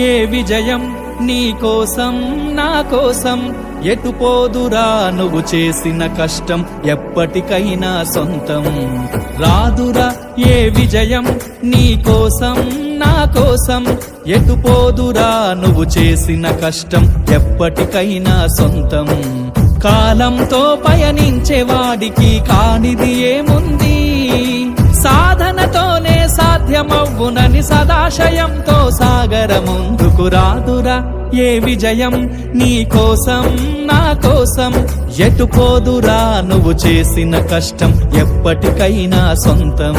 ఏ విజయం నీ కోసం నా కోసం ఎటు పోదురా నువ్వు చేసిన కష్టం ఎప్పటికైనా సొంతం రాదురా ఏ విజయం నీ కోసం నా కోసం ఎటు పోదురా నువ్వు చేసిన కష్టం ఎప్పటికైనా సొంతం కాలంతో పయనించేవాడికి కానిది ఏముంది సాధనతోనే సాధ్యమవ్వునని సదాశయంతో సాగర ముందుకు రాదురా ఏ విజయం నీ కోసం నా కోసం ఎటు పోదురా నువ్వు చేసిన కష్టం ఎప్పటికైనా సొంతం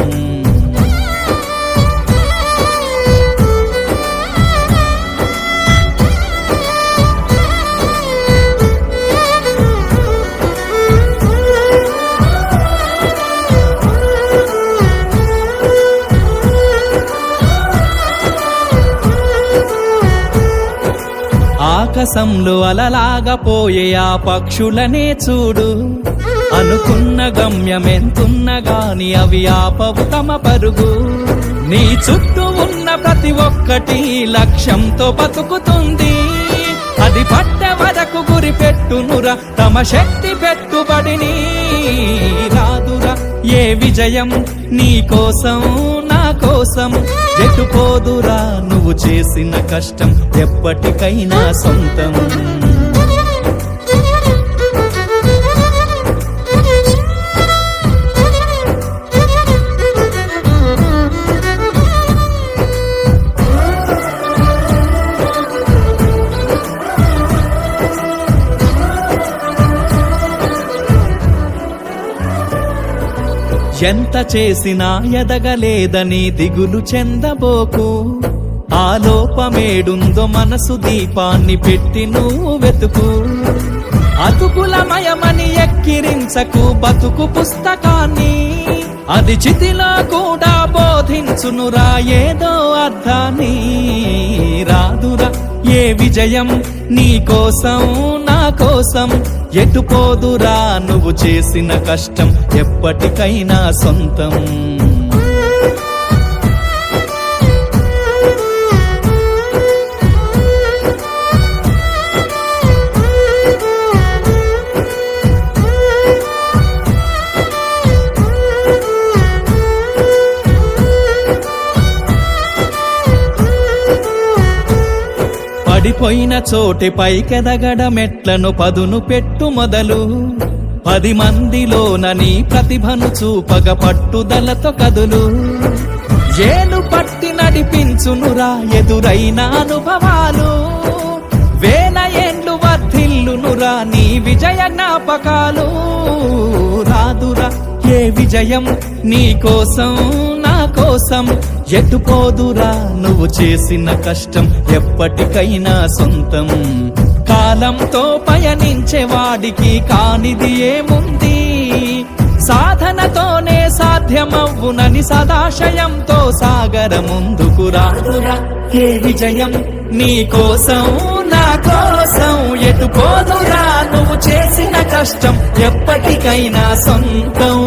ఆకాశంలో అలలాగా పోయే ఆ పక్షులనే చూడు అనుకున్న గమ్యమెంతున్న గాని అవి ఆపవు తమ పరుగు నీ చుట్టూ ఉన్న ప్రతి ఒక్కటి లక్ష్యంతో బతుకుతుంది అది పట్టే వరకు గురి పెట్టునురా తమ శక్తి పెట్టుబడిని రాదురా ఏ విజయం నీ కోసం నా కోసం ఎటు పోదురా నువ్వు చేసిన కష్టం ఎప్పటికైనా సొంతం ఎంత చేసినా ఎదగలేదని దిగులు చెందబోకు ఆ లోపమేడుందో మనసు దీపాన్ని పెట్టి నువ్వు వెతుకు అతుకులమయమని ఎక్కిరించకు బతుకు పుస్తకాన్ని అది చితిలో కూడా బోధించునురా ఏదో అర్థాన్ని రాదురా ఏ విజయం నీ కోసం నా కోసం ఎటు పోదురా నువ్వు చేసిన కష్టం ఎప్పటికైనా సొంతం పడిపోయిన చోటే పైకెదగడ మెట్లను పదును పెట్టు మొదలు 10 మందిలోన నీ ప్రతిభను చూపగ పట్టుదలతో కదులు ఏలు పట్టి నడిపించునురా ఎదురైన అనుభవాలు వేల ఏండ్లు వర్ధిల్లునురా నీ విజయ జ్ఞాపకాలు రాదురా ఏ విజయం నీ కోసం నా కోసం ఎటు పోదురా నువ్వు చేసిన కష్టం ఎప్పటికైనా సొంతం కాలంతో పయనించేవాడికి కానిది ఏముంది సాధనతోనే సాధ్యమవ్వునని సదాశయంతో సాగర ముందుకు రాదురా ఏ విజయం నీ కోసం నా కోసం ఎటు పోదురా నువ్వు చేసిన కష్టం ఎప్పటికైనా సొంతం